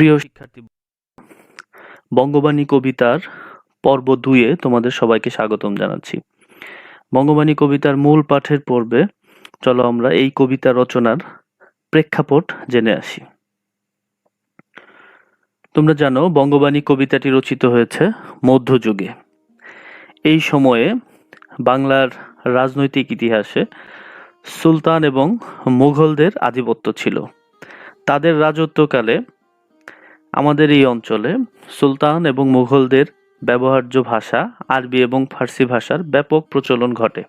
প্রিয় শিক্ষার্থী, বঙ্গবাণী কবিতার পর্ব 2-এ তোমাদের সবাইকে স্বাগতম জানাচ্ছি। বঙ্গবাণী কবিতার মূল পাঠের পর্বে চলো আমরা এই কবিতা রচনার প্রেক্ষাপট জেনে আসি। তোমরা জানো বঙ্গবাণী কবিতাটি রচিত হয়েছে মধ্যযুগে। এই সময়ে বাংলার রাজনৈতিক ইতিহাসে সুলতান এবং মুঘলদের আধিপত্য ছিল। তাদের রাজত্বকালে আমাদের এই অঞ্চলে সুলতান এবং মুঘলদের ব্যবহার্য ভাষা আরবি এবং ফার্সি ভাষার ব্যাপক প্রচলন ঘটে।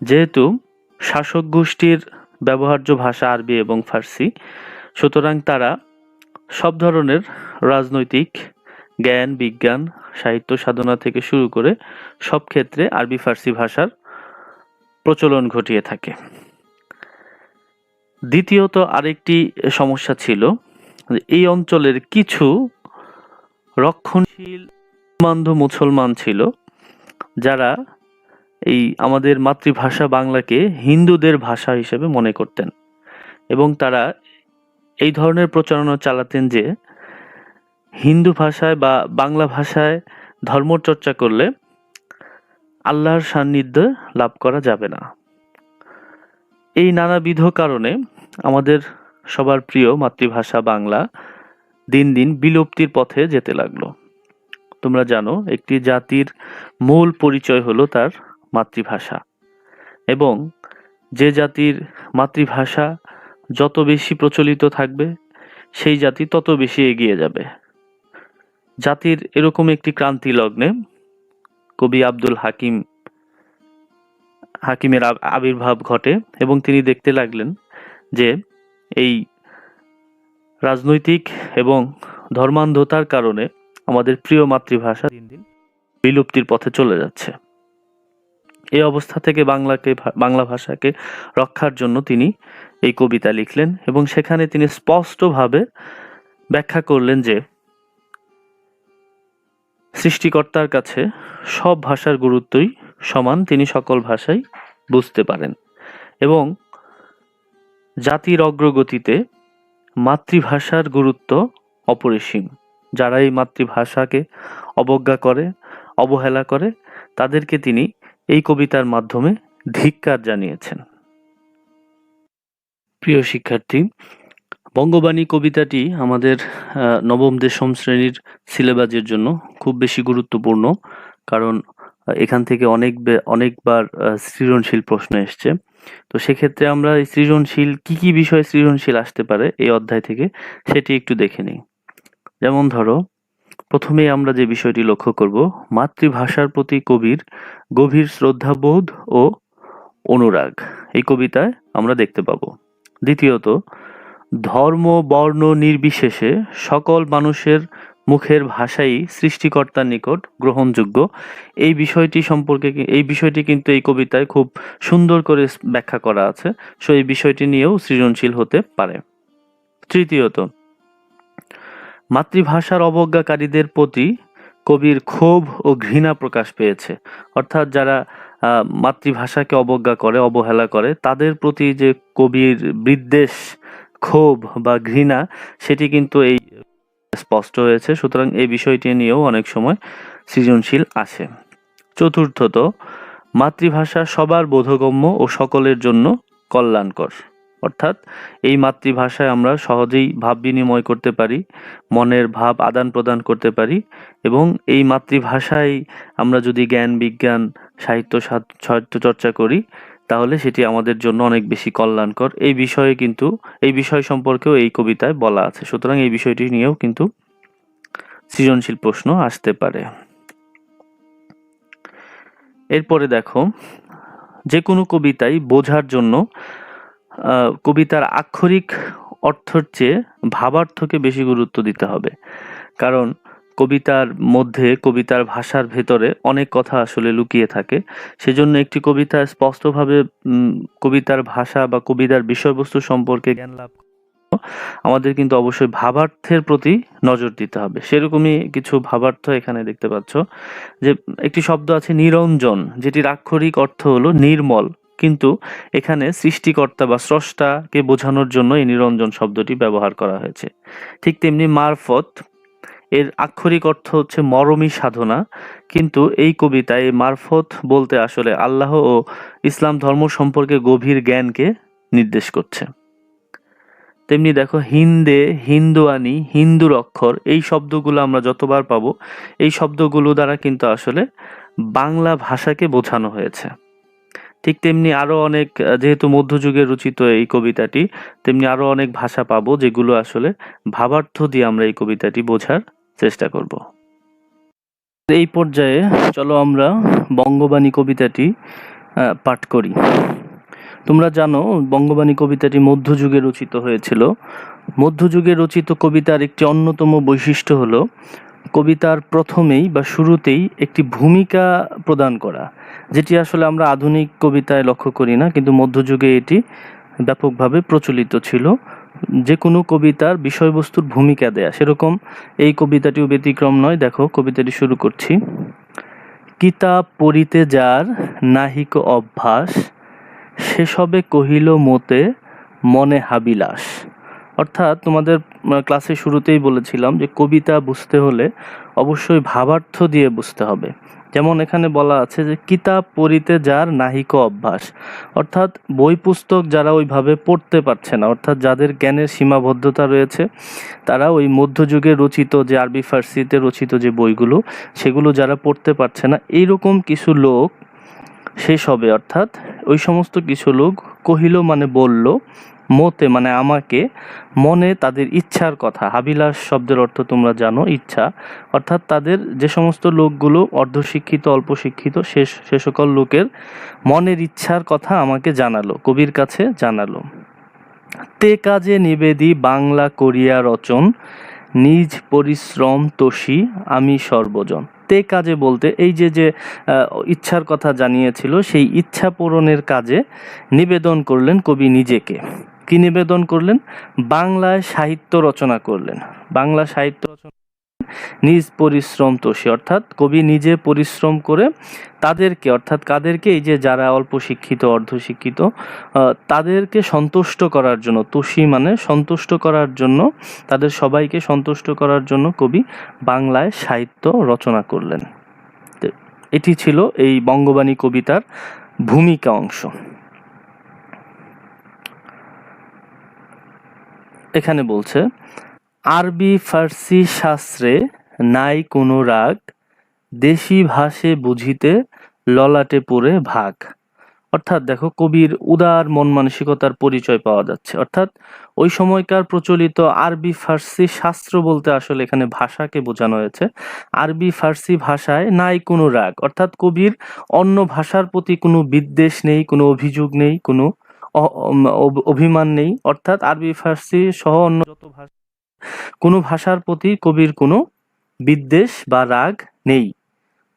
যেহেতু শাসক গোষ্ঠীর ব্যবহার্য ভাষা আরবি এবং ফার্সি, সুতরাং তারা সব ধরনের রাজনৈতিক জ্ঞান, বিজ্ঞান, সাহিত্য সাধনা থেকে শুরু করে সব ক্ষেত্রে আরবি ফার্সি ভাষার প্রচলন ঘটিয়ে থাকে। দ্বিতীয়ত আরেকটি সমস্যা ছিল, এই অঞ্চলের কিছু রক্ষণশীল মুসলমান ছিল যারা এই আমাদের মাতৃভাষা বাংলাকে হিন্দুদের ভাষা হিসেবে মনে করতেন এবং তারা এই ধরনের প্রচারণা চালাতেন যে হিন্দু ভাষায় বা বাংলা ভাষায় ধর্মচর্চা করলে আল্লাহর সান্নিধ্য লাভ করা যাবে না। এই নানাবিধ কারণে আমাদের সবার প্রিয় মাতৃভাষা বাংলা দিন দিন বিলুপ্তির পথে যেতে লাগলো। তোমরা জানো একটি জাতির মূল পরিচয় হলো তার মাতৃভাষা, এবং যে জাতির মাতৃভাষা যত বেশি প্রচলিত থাকবে সেই জাতি তত বেশি এগিয়ে যাবে। জাতির এরকম একটি ক্রান্তি লগ্নে কবি আব্দুল হাকিমের আবির্ভাব ঘটে এবং তিনি দেখতে লাগলেন যে এই রাজনৈতিক এবং ধর্মান্ধতার কারণে আমাদের প্রিয় মাতৃভাষা দিন দিন বিলুপ্তির পথে চলে যাচ্ছে। এই অবস্থা থেকে বাংলা ভাষাকে রক্ষার জন্য তিনি এই কবিতা লিখলেন এবং সেখানে তিনি স্পষ্টভাবে ব্যাখ্যা করলেন যে সৃষ্টিকর্তার কাছে সব ভাষার গুরুত্বই সমান, তিনি সকল ভাষাই বুঝতে পারেন এবং জাতির অগ্রগতিতে মাতৃভাষার গুরুত্ব অপরিসীম। যারা এই মাতৃভাষাকে অবজ্ঞা করে, অবহেলা করে, তাদেরকে তিনি এই কবিতার মাধ্যমে ধিক্কার জানিয়েছেন। প্রিয় শিক্ষার্থী, বঙ্গবাণী কবিতাটি আমাদের নবম দশম শ্রেণীর সিলেবাসের জন্য খুব বেশি গুরুত্বপূর্ণ, কারণ এখান থেকে অনেকবার সৃজনশীল প্রশ্ন এসছে। তো সেক্ষেত্রে আমরা এই সৃজনশীল কি বিষয়ে সৃজনশীল আসতে পারে এই অধ্যায় থেকে সেটি একটু দেখে নিই। যেমন ধরো, প্রথমেই আমরা যে বিষয়টি লক্ষ্য করব, মাতৃভাষার প্রতি কবির গভীর শ্রদ্ধাবোধ ও অনুরাগ এই কবিতায় আমরা দেখতে পাবো। দ্বিতীয়ত, ধর্ম বর্ণ নির্বিশেষে সকল মানুষের মুখের ভাষাই সৃষ্টিকর্তার নিকট গ্রহণযোগ্য। এই বিষয়টি কিন্তু এই কবিতায় খুব সুন্দর করে ব্যাখ্যা করা আছে, সো এই বিষয়টি নিয়েও সৃজনশীল হতে পারে। তৃতীয়ত, মাতৃভাষার অবজ্ঞাকারীদের প্রতি কবির ক্ষোভ ও ঘৃণা প্রকাশ পেয়েছে। অর্থাৎ যারা মাতৃভাষাকে অবজ্ঞা করে, অবহেলা করে, তাদের প্রতি যে কবির বিদ্বেষ, ক্ষোভ বা ঘৃণা, সেটি কিন্তু এই স্পষ্ট হয়েছে। সুতরাং এই বিষয়টি নিয়েও অনেক সময় সৃজনশীল আসে। চতুর্থত, মাতৃভাষা সবার বোধগম্য ও সকলের জন্য কল্যাণকর। অর্থাৎ এই মাতৃভাষায় আমরা সহজেই ভাব বিনিময় করতে পারি, মনের ভাব আদান প্রদান করতে পারি, এবং এই মাতৃভাষায় আমরা যদি জ্ঞান, বিজ্ঞান, সাহিত্য চর্চা করি তাহলে সেটি আমাদের জন্য অনেক বেশি কল্যাণকর। এই বিষয় সম্পর্কেও এই কবিতায় বলা আছে। সুতরাং এই বিষয়টি নিয়েও কিন্তু সৃজনশীল প্রশ্ন আসতে পারে। এরপরে দেখো, যে কোনো কবিতাই বোঝার জন্য কবিতার আক্ষরিক অর্থের চেয়ে ভাবার্থকে বেশি গুরুত্ব দিতে হবে, কারণ কবিতার ভাষার ভেতরে অনেক কথা আসলে লুকিয়ে থাকে। সেজন্য একটি কবিতা স্পষ্টভাবে কবিতার ভাষা বা কবিতার বিষয়বস্তু সম্পর্কে জ্ঞান লাভ আমাদের কিন্তু অবশ্যই ভাবার্থের প্রতি নজর দিতে হবে। সেরকমই কিছু ভাবার্থ এখানে দেখতে পাচ্ছ, যে একটি শব্দ আছে নিরঞ্জন, যেটির আক্ষরিক অর্থ হলো নির্মল, কিন্তু এখানে সৃষ্টিকর্তা বা স্রষ্টাকে বোঝানোর জন্য এই নিরঞ্জন শব্দটি ব্যবহার করা হয়েছে। ঠিক তেমনি মারফত এর আক্ষরিক অর্থ হচ্ছে মরমী সাধনা, কিন্তু এই কবিতায় এই মারফত বলতে আসলে আল্লাহ ও ইসলাম ধর্ম সম্পর্কে গভীর জ্ঞানকে নির্দেশ করছে। তেমনি দেখো হিন্দে, হিন্দুয়ানি, হিন্দুর অক্ষর, এই শব্দগুলো আমরা যতবার পাবো এই শব্দগুলো দ্বারা কিন্তু আসলে বাংলা ভাষাকে বোঝানো হয়েছে। ঠিক তেমনি আরো অনেক, যেহেতু মধ্যযুগে রচিত এই কবিতাটি, তেমনি আরো অনেক ভাষা পাবো যেগুলো আসলে ভাবার্থ দিয়ে আমরা এই কবিতাটি বোঝার চেষ্টা করব। এই পর্যায়ে চলো আমরা বঙ্গবাণী কবিতাটি পাঠ করি। তোমরা জানো বঙ্গবাণী কবিতাটি মধ্যযুগে রচিত হয়েছিল। মধ্যযুগে রচিত কবিতার একটি অন্যতম বৈশিষ্ট্য হলো কবিতার প্রথমেই বা শুরুতেই একটি ভূমিকা প্রদান করা, যেটি আসলে আমরা আধুনিক কবিতায় লক্ষ্য করি না, কিন্তু মধ্যযুগে এটি ব্যাপকভাবে প্রচলিত ছিল। যে কোনো কবিতার বিষয়বস্তুর ভূমিকা দেয়া, সেরকম এই কবিতাটিও ব্যতিক্রম নয়। দেখো কবিতাটি শুরু করছি। কিতাব পড়িতে যার নাহিক অভ্যাস, সেসবে কহিল মতে মনে হাবিলাস। অর্থাৎ তোমাদের ক্লাসে শুরুতেই বলেছিলাম যে কবিতা বুঝতে হলে অবশ্যই ভাবার্থ দিয়ে বুঝতে হবে। যেমন এখানে বলা আছে যে কিতাব পড়িতে যার নাহিক অভ্যাস, অর্থাৎ বই পুস্তক যারা ওইভাবে পড়তে পারছে না, অর্থাৎ যাদের জ্ঞানের সীমাবদ্ধতা রয়েছে, তারা ওই মধ্যযুগে রচিত যে আরবি ফার্সিতে রচিত যে বইগুলো সেগুলো যারা পড়তে পারছে না, এইরকম কিছু লোক সেসবে, অর্থাৎ ওই সমস্ত কিছু লোক কহিল মানে বলল, মতে মানে আমাকে, মনে তাদের ইচ্ছার কথা। হাবিলাস শব্দের অর্থ তোমরা জানো ইচ্ছা, অর্থাৎ তাদের যে সমস্ত লোকগুলো অর্ধশিক্ষিত অল্প শিক্ষিত সে সকল লোকের মনের ইচ্ছার কথা আমাকে জানালো, কবির কাছে জানালো। তে কাজে নিবেদি বাংলা করিয়া রচন, নিজ পরিশ্রম তোষী আমি সর্বজন। তে কাজে বলতে এই যে ইচ্ছার কথা জানিয়েছিল, সেই ইচ্ছা পূরণের কাজে নিবেদন করলেন কবি নিজেকে। কি নিবেদন করলেন? বাংলায় সাহিত্য রচনা করলেন। বাংলা সাহিত্য রচনা নিজ পরিশ্রম তোষী, অর্থাৎ কবি নিজে পরিশ্রম করে তাদেরকে, অর্থাৎ কাদেরকে? এই যে যারা অল্প শিক্ষিত অর্ধশিক্ষিত, তাদেরকে সন্তুষ্ট করার জন্য, তোষী মানে সন্তুষ্ট করার জন্য, তাদের সবাইকে সন্তুষ্ট করার জন্য কবি বাংলায় সাহিত্য রচনা করলেন। এটি ছিল এই বঙ্গবাণী কবিতার ভূমিকা অংশ। এখানে বলছে আরবি ফার্সি শাস্ত্রে নাই কোনো রাগ, দেশি ভাষে বুঝিতে ললাটে পড়ে ভাগ। অর্থাৎ দেখো কবির উদার মন মানসিকতার পরিচয় পাওয়া যাচ্ছে। অর্থাৎ ওই সময়কার প্রচলিত আরবি ফার্সি শাস্ত্র বলতে আসলে এখানে ভাষাকে বোঝানো হয়েছে। আরবি ফার্সি ভাষায় নাই কোনো রাগ, অর্থাৎ কবির অন্য ভাষার প্রতি কোনো বিদ্বেষ নেই, কোনো অভিযোগ নেই, কোনো অভিমান নেই। অর্থাৎ আরবি ফার্সি সহ অন্য যত ভাষা, কোনো ভাষার প্রতি কবির কোনো বিদ্বেষ বা রাগ নেই।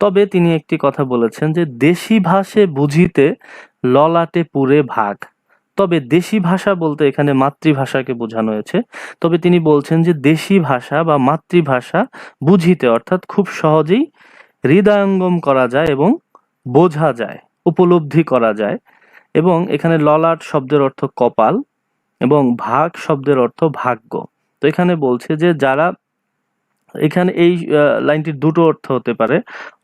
তবে তিনি একটি কথা বলেছেন যে দেশি ভাষে বুঝিতে ললাটে পুরে ভাগ। তবে দেশি ভাষা বলতে এখানে মাতৃভাষাকে বোঝানো হয়েছে। তবে তিনি বলছেন যে দেশি ভাষা বা মাতৃভাষা বুঝিতে, অর্থাৎ খুব সহজেই হৃদয়ঙ্গম করা যায় এবং বোঝা যায়, উপলব্ধি করা যায়। এবং এখানে ললাট শব্দের অর্থ কপাল এবং ভাগ শব্দের অর্থ ভাগ্য। তো এখানে বলছে যে যারা, এখানে এই লাইনটির দুটো অর্থ হতে পারে,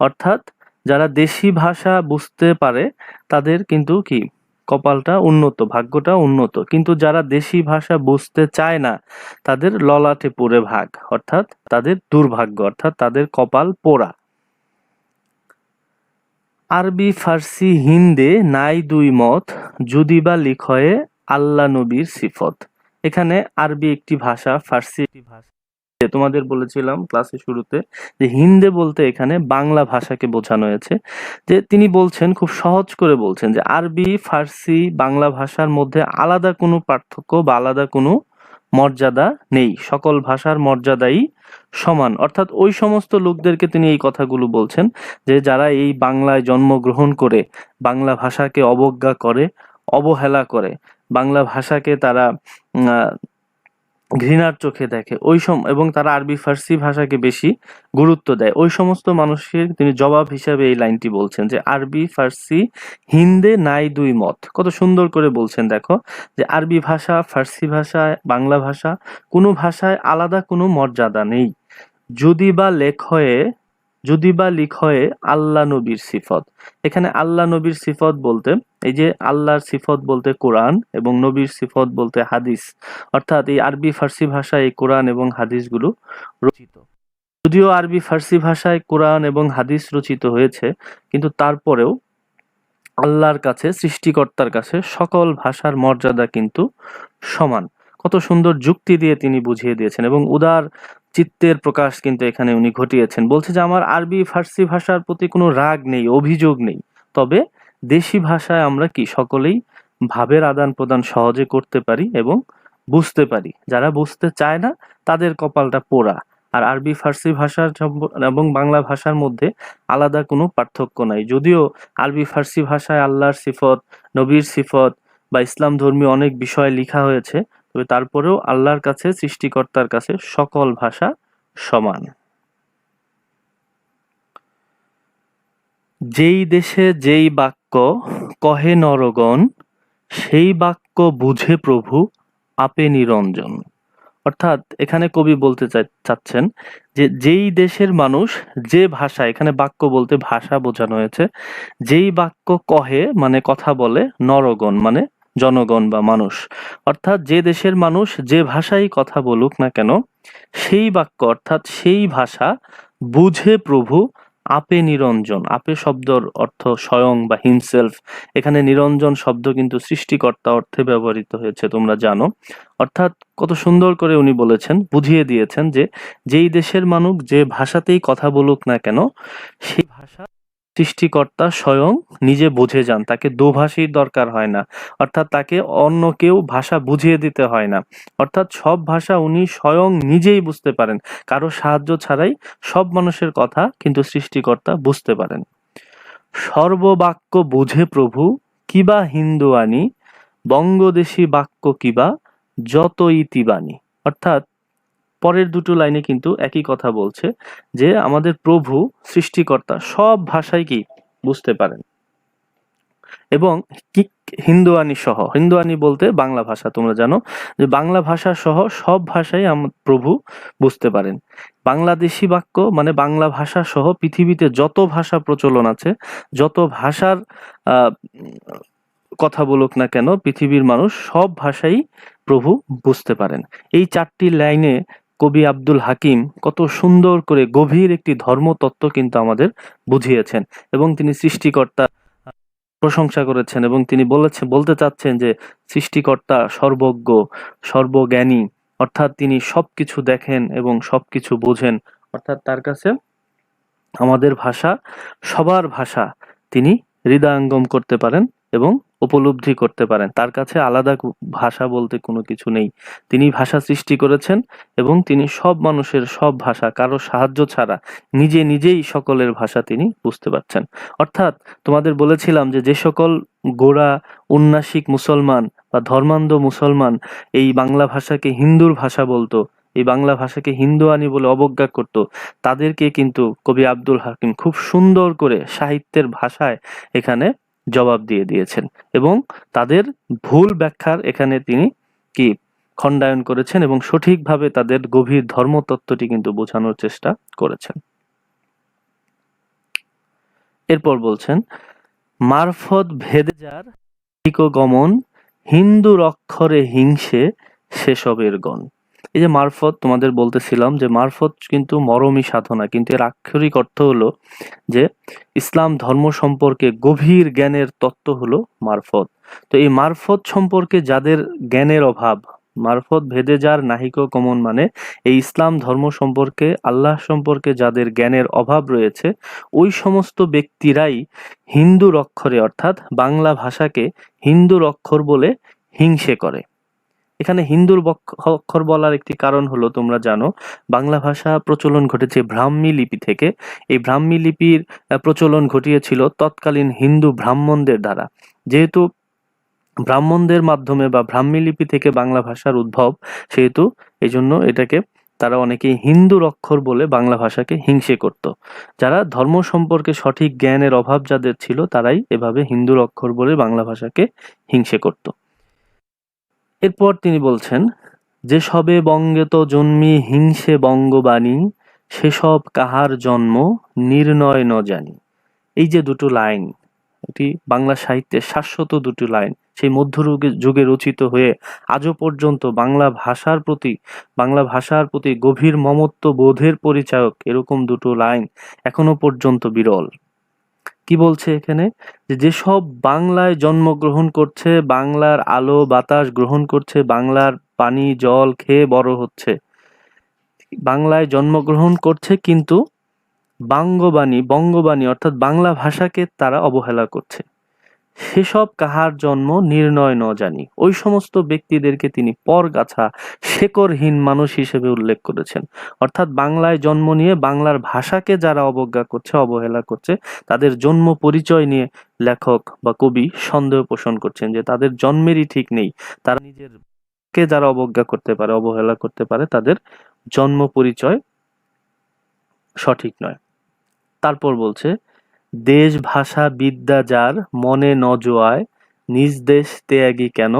অর্থাৎ যারা দেশি ভাষা বুঝতে পারে তাদের কিন্তু কি কপালটা উন্নত, ভাগ্যটা উন্নত, কিন্তু যারা দেশি ভাষা বুঝতে চায় না তাদের ললাটে পড়ে ভাগ, অর্থাৎ তাদের দুর্ভাগ্য, অর্থাৎ তাদের কপাল পোড়া। আরবি ফার্সি হিন্দে নাই দুই মত, যদি বা লিখয়ে আল্লাহ নবীর সিফত। এখানে আরবি একটি ভাষা, ফার্সি একটি ভাষা। তোমাদের বলেছিলাম ক্লাসের শুরুতে যে হিন্দে বলতে এখানে বাংলা ভাষাকে বোঝানো হয়েছে। যে তিনি বলছেন, খুব সহজ করে বলছেন যে আরবি ফার্সি বাংলা ভাষার মধ্যে আলাদা কোনো পার্থক্য বা আলাদা কোনো মর্যাদা নেই, সকল ভাষার মর্যাদাই সমান। অর্থাৎ ওই সমস্ত লোকদেরকে তিনি এই কথাগুলো বলছেন যে যারা এই বাংলায় জন্মগ্রহণ করে বাংলা ভাষাকে অবজ্ঞা করে, অবহেলা করে, বাংলা ভাষাকে তারা ঘৃণার চোখে দেখে এবং তারা আরবি ফার্সি ভাষাকে বেশি গুরুত্ব দেয়। ওই সমস্ত মানুষের তিনি জবাব হিসাবে এই লাইনটি বলছেন যে আরবি ফার্সি হিন্দে নাই দুই মত। কত সুন্দর করে বলছেন দেখো, যে আরবি ভাষা, ফার্সি ভাষা, বাংলা ভাষা, কোনো ভাষায় আলাদা কোনো মর্যাদা নেই। যদি বা লিখয়ে আল্লাহ নবীর সিফত। এখানে আল্লাহ নবীর সিফত বলতে, এই যে আল্লাহর সিফত বলতে কোরআন এবং নবীর সিফত বলতে হাদিস, অর্থাৎ এই আরবি ফার্সি ভাষায় এই কোরআন এবং হাদিসগুলো রচিত। যদিও আরবি ফার্সি ভাষায় কোরআন এবং হাদিস রচিত হয়েছে, কিন্তু তারপরেও আল্লাহর কাছে, সৃষ্টিকর্তার কাছে সকল ভাষার মর্যাদা কিন্তু সমান। কত সুন্দর যুক্তি দিয়ে তিনি বুঝিয়ে দিয়েছেন এবং উদার চিত্তের প্রকাশ কিন্তু এখানে উনি ঘটিয়েছেন। বলছে যে আমার আরবি ফার্সি ভাষার প্রতি কোনো রাগ নেই, অভিযোগ নেই, তবে দেশি ভাষায় আমরা কি সকলেই ভাবের আদান প্রদান সহজে করতে পারি এবং বুঝতে পারি। যারা বুঝতে চায় না তাদের কপালটা পোড়া। আর আরবি ফার্সি ভাষার এবং বাংলা ভাষার মধ্যে আলাদা কোনো পার্থক্য নাই। যদিও আরবি ফার্সি ভাষায় আল্লাহর সিফত, নবীর সিফত বা ইসলাম ধর্মীয় অনেক বিষয় লিখা হয়েছে, তবে তারপরেও আল্লাহর কাছে, সৃষ্টিকর্তার কাছে সকল ভাষা সমান। যেই দেশে যেই বাক্য কহে নরগণ, সেই বাক্য বুঝে প্রভু আপে নিরঞ্জন। অর্থাৎ এখানে কবি বলতে চাচ্ছেন যে যেই দেশের মানুষ যে ভাষা, এখানে বাক্য বলতে ভাষা বোঝানো হয়েছে, যেই বাক্য কহে মানে কথা বলে, নরগণ মানে জনগণ বা মানুষ, অর্থাৎ যে দেশের মানুষ যে ভাষাই কথা বলুক না কেন, সেই বাক্য অর্থাৎ সেই ভাষা বুঝে প্রভু আপে নিরঞ্জন। আপে শব্দর অর্থ স্বয়ং বা হিমসেলফ। এখানে নিরঞ্জন শব্দ কিন্তু সৃষ্টিকর্তা অর্থে ব্যবহৃত হয়েছে, তোমরা জানো। অর্থাৎ কত সুন্দর করে উনি বলেছেন, বুঝিয়ে দিয়েছেন যে যেই দেশের মানুষ যে ভাষাতেই কথা বলুক না কেন, সেই ভাষা সৃষ্টিকর্তা স্বয়ং নিজে বুঝে যান, তাকে দোভাষীর দরকার হয় না, অর্থাৎ তাকে অন্য কেউ ভাষা বুঝিয়ে দিতে হয় না। অর্থাৎ সব ভাষা উনি স্বয়ং নিজেই বুঝতে পারেন, কারো সাহায্য ছাড়াই সব মানুষের কথা কিন্তু সৃষ্টিকর্তা বুঝতে পারেন। সর্ববাক্য বুঝে প্রভু কিবা হিন্দু আনি, বঙ্গদেশী বাক্য কিবা যত ইতিবাণী। অর্থাৎ পরের দুটো লাইনে কিন্তু একই কথা বলছে যে আমাদের প্রভু সৃষ্টিকর্তা সব ভাষাই কি বুঝতে পারেন, এবং কি হিন্দুয়ানি বলতে বাংলা ভাষা, তোমরা জানো যে বাংলা ভাষা সহ সব ভাষাই প্রভু বুঝতে পারেন। বাংলাদেশি বাক্য মানে বাংলা ভাষা সহ পৃথিবীতে যত ভাষা প্রচলন আছে, যত ভাষার আহ কথা বলুক না কেন পৃথিবীর মানুষ সব ভাষাই প্রভু বুঝতে পারেন। এই চারটি লাইনে কবি আব্দুল হাকিম কত সুন্দর করে গভীর একটি ধর্মতত্ত্ব কিন্তু আমাদের বুঝিয়েছেন, এবং তিনি সৃষ্টিকর্তা প্রশংসা করেছেন, এবং তিনি বলতে চাচ্ছেন যে সৃষ্টিকর্তা সর্বজ্ঞ, সর্বজ্ঞানী, অর্থাৎ তিনি সবকিছু দেখেন এবং সবকিছু বোঝেন। অর্থাৎ তার কাছে আমাদের ভাষা, সবার ভাষা তিনি হৃদয়ঙ্গম করতে পারেন এবং উপলব্ধি করতে পারেন। তার কাছে আলাদা ভাষা বলতে কোনো কিছু নেই। তিনি ভাষা সৃষ্টি করেছেন এবং তিনি সব মানুষের সব ভাষা কারো সাহায্য ছাড়া নিজেই সকলের ভাষা তিনি বুঝতে পারছেন। অর্থাৎ তোমাদের বলেছিলাম যে যে সকল গোঁড়া উন্নাসিক মুসলমান বা ধর্মান্ধ মুসলমান এই বাংলা ভাষাকে হিন্দুর ভাষা বলতো, এই বাংলা ভাষাকে হিন্দুয়ানি বলে অবজ্ঞা করত, তাদেরকে কিন্তু কবি আব্দুল হাকিম খুব সুন্দর করে সাহিত্যের ভাষায় এখানে জবাব দিয়ে দিয়েছেন, এবং তাদের ভুল ব্যাখ্যার এখানে তিনি কি খণ্ডায়ন করেছেন এবং সঠিকভাবে তাদের গভীর ধর্মতত্ত্বটি কিন্তু বোঝানোর চেষ্টা করেছেন। এরপর বলছেন, মারফত ভেদে যার গমন, হিন্দুর অক্ষরে হিংসে সেসবের গণ। এই যে মারফত, তোমাদের বলতেছিলাম যে মারফত কিন্তু মরমী সাধনা, কিন্তু এর আক্ষরিক অর্থ হলো যে ইসলাম ধর্ম সম্পর্কে গভীর জ্ঞানের তত্ত্ব হলো মারফত। তো এই মারফত সম্পর্কে যাদের জ্ঞানের অভাব, মারফত ভেদে যার নাহিক গমন মানে এই ইসলাম ধর্ম সম্পর্কে, আল্লাহ সম্পর্কে যাদের জ্ঞানের অভাব রয়েছে, ওই সমস্ত ব্যক্তিরাই হিন্দুর অক্ষরে অর্থাৎ বাংলা ভাষাকে হিন্দুর অক্ষর বলে হিংসে করে। এখানে হিন্দুর অক্ষর বলার একটি কারণ হলো, তোমরা জানো বাংলা ভাষা প্রচলন ঘটেছে ব্রাহ্মী লিপি থেকে। এই ব্রাহ্মী লিপির প্রচলন ঘটিয়েছিল তৎকালীন হিন্দু ব্রাহ্মণদের দ্বারা। যেহেতু ব্রাহ্মণদের মাধ্যমে বা ব্রাহ্মী লিপি থেকে বাংলা ভাষার উদ্ভব, সেহেতু এই জন্য এটাকে তারা অনেকেই হিন্দুর অক্ষর বলে বাংলা ভাষাকে হিংসে করত। যারা ধর্ম সম্পর্কে সঠিক জ্ঞানের অভাব যাদের ছিল তারাই এভাবে হিন্দুর অক্ষর বলে বাংলা ভাষাকে হিংসে করত। এরপর তিনি বলছেন, যে সবে বঙ্গে তো জন্মি হিংসে বঙ্গবাণী, সেসব কাহার জন্ম নির্ণয় ন জানি। এই যে দুটো লাইন, এটি বাংলা সাহিত্যের শাশ্বত দুটো লাইন, সেই মধ্যযুগে রচিত হয়ে আজও পর্যন্ত বাংলা ভাষার প্রতি গভীর মমত্ব বোধের পরিচায়ক এরকম দুটো লাইন এখনো পর্যন্ত বিরল। কি বলছে এখানে, যে যেসব বাংলায় জন্মগ্রহণ করছে, বাংলার আলো বাতাস গ্রহণ করছে, বাংলার পানি জল খেয়ে বড় হচ্ছে, বাংলায় জন্মগ্রহণ করছে, কিন্তু বঙ্গবাণী অর্থাৎ বাংলা ভাষাকে তারা অবহেলা করছে, সেসব কাহার জন্ম নির্ণয় ন জানি। ওই সমস্ত ব্যক্তিদেরকে তিনি পরগাছা শেকড়হীন মানুষ হিসেবে উল্লেখ করেছেন। অর্থাৎ বাংলায় জন্ম নিয়ে বাংলার ভাষাকে যারা অবজ্ঞা করছে, অবহেলা করছে, তাদের জন্ম পরিচয় নিয়ে লেখক বা কবি সন্দেহ পোষণ করছেন যে তাদের জন্মেরই ঠিক নেই। তারা নিজেরকে যারা অবজ্ঞা করতে পারে, অবহেলা করতে পারে, তাদের জন্ম পরিচয় সঠিক নয়। তারপর বলছে, দেশ ভাষা বিদ্যা যার মনে ন জোয়ায়, নিজ দেশ ত্যাগী কেন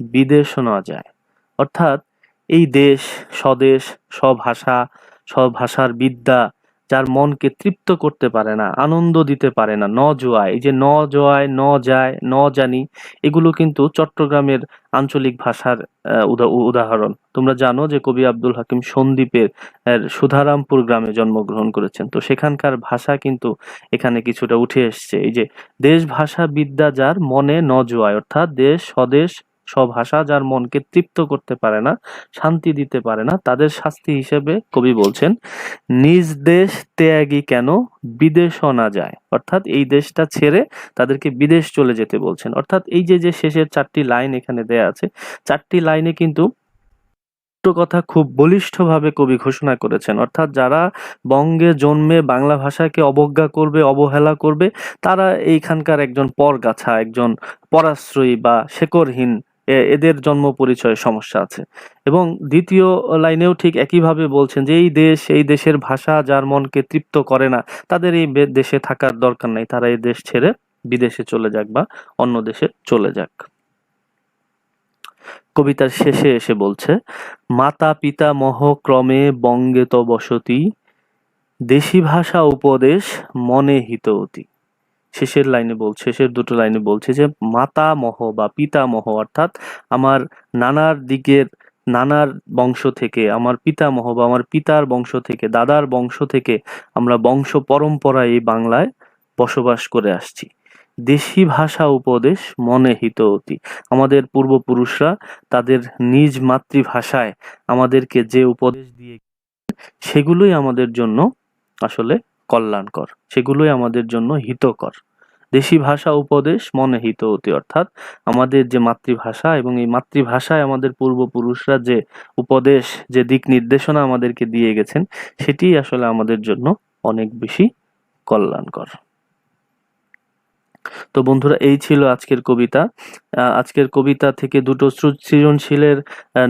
বিদেশ না যায়। অর্থাৎ এই দেশ, স্বদেশ, স্বভাষার বিদ্যা যার মনকে তৃপ্ত করতে পারে না, আনন্দ দিতে পারে না, ন জোয়ায়, এই যে ন জোয়ায়, ন যায়, ন জানি, এগুলো কিন্তু চট্টগ্রামের আঞ্চলিক ভাষার উদাহরণ। তোমরা জানো যে কবি আব্দুল হাকিম সন্দ্বীপের সুধারামপুর গ্রামে জন্মগ্রহণ করেছেন, তো সেখানকার ভাষা কিন্তু এখানে কিছুটা উঠে এসছে। এই যে দেশ ভাষা বিদ্যা যার মনে ন জোয়ায়, অর্থাৎ দেশ, স্বদেশ, স্বভাষা যার মনকে তৃপ্ত করতে পারে না, শান্তি দিতে পারে না, তাদের শাস্তি হিসেবে কবি বলছেন, নিজ দেশ ত্যাগী কেন বিদেশ না যায়। অর্থাৎ এই দেশটা ছেড়ে তাদেরকে বিদেশ চলে যেতে বলছেন। অর্থাৎ এই যে শেষের 4টি লাইন এখানে দেয়া আছে, 4টি লাইনে কিন্তু কথা খুব বলিষ্ঠভাবে কবি ঘোষণা করেছেন। অর্থাৎ যারা বঙ্গে জন্মে বাংলা ভাষাকে অবজ্ঞা করবে, অবহেলা করবে, তারা এইখানকার একজন পরগাছা, একজন পরাশ্রয়ী বা শেকড়হীন, এদের জন্ম পরিচয়ে সমস্যা আছে। এবং দ্বিতীয় লাইনেও ঠিক একইভাবে বলছেন যে এই দেশের ভাষা যার মনকে তৃপ্ত করে না, তাদের এই দেশে থাকার দরকার নাই, তারা এই দেশ ছেড়ে বিদেশে চলে যাক বা অন্য দেশে চলে যাক। কবিতার শেষে এসে বলছে, মাতা পিতা মহ ক্রমে বঙ্গে তো বসতি, দেশি ভাষা উপদেশ মনে হিত অতি। শেষের দুটো লাইনে বলছে যে মাতামহ বা পিতামহ, অর্থাৎ আমার নানার বংশ থেকে, আমার পিতামহ বা আমার পিতার বংশ থেকে, দাদার বংশ থেকে আমরা বংশ পরম্পরায় এই বাংলায় বসবাস করে আসছি। দেশি ভাষা উপদেশ মনে হিত অতি, আমাদের পূর্বপুরুষরা তাদের নিজ মাতৃভাষায় আমাদেরকে যে উপদেশ দিয়ে সেগুলোই আমাদের জন্য আসলে কল্যাণকর, সেগুলোই আমাদের জন্য হিতকর। দেশি ভাষা উপদেশ মনে হিত অতি, অর্থাৎ আমাদের যে মাতৃভাষা এবং এই মাতৃভাষায় আমাদের পূর্বপুরুষরা যে উপদেশ, যে দিক নির্দেশনা আমাদেরকে দিয়ে গেছেন, সেটি আসলে আমাদের জন্য অনেক বেশি কল্যাণকর। তো বন্ধুরা, এই ছিল আজকের কবিতা। আজকের কবিতা থেকে দুটো সৃজনশীলের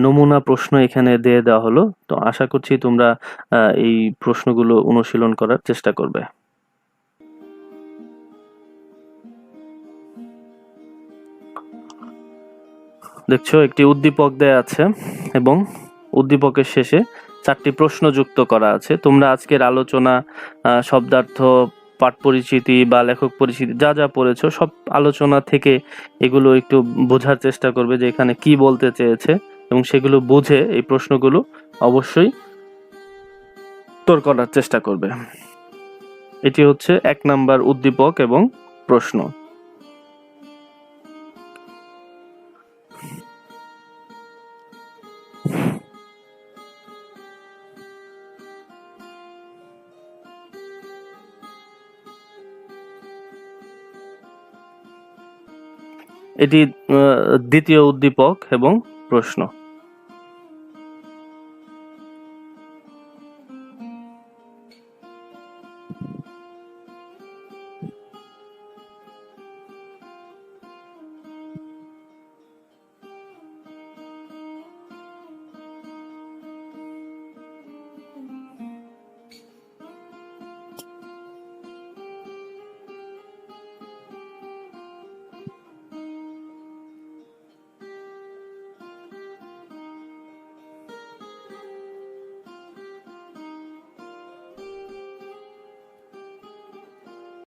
নমুনা প্রশ্ন এখানে দিয়ে দেওয়া হলো। তো আশা করছি তোমরা এই প্রশ্নগুলো অনুশীলন করার চেষ্টা করবে। দেখছো একটি উদ্দীপক দেয়া আছে এবং উদ্দীপকের শেষে 4টি প্রশ্ন যুক্ত করা আছে। তোমরা আজকের আলোচনা, শব্দার্থ, পাঠ পরিচিতি বা লেখক পরিচিতি যা যা পড়েছো, সব আলোচনা থেকে এগুলো একটু বোঝার চেষ্টা করবে যে এখানে কি বলতে চেয়েছে, এবং সেগুলো বুঝে এই প্রশ্নগুলো অবশ্যই উত্তর করার চেষ্টা করবে। এটি হচ্ছে 1 নাম্বার উদ্দীপক এবং প্রশ্ন। এটি দ্বিতীয় উদ্দীপক এবং প্রশ্ন।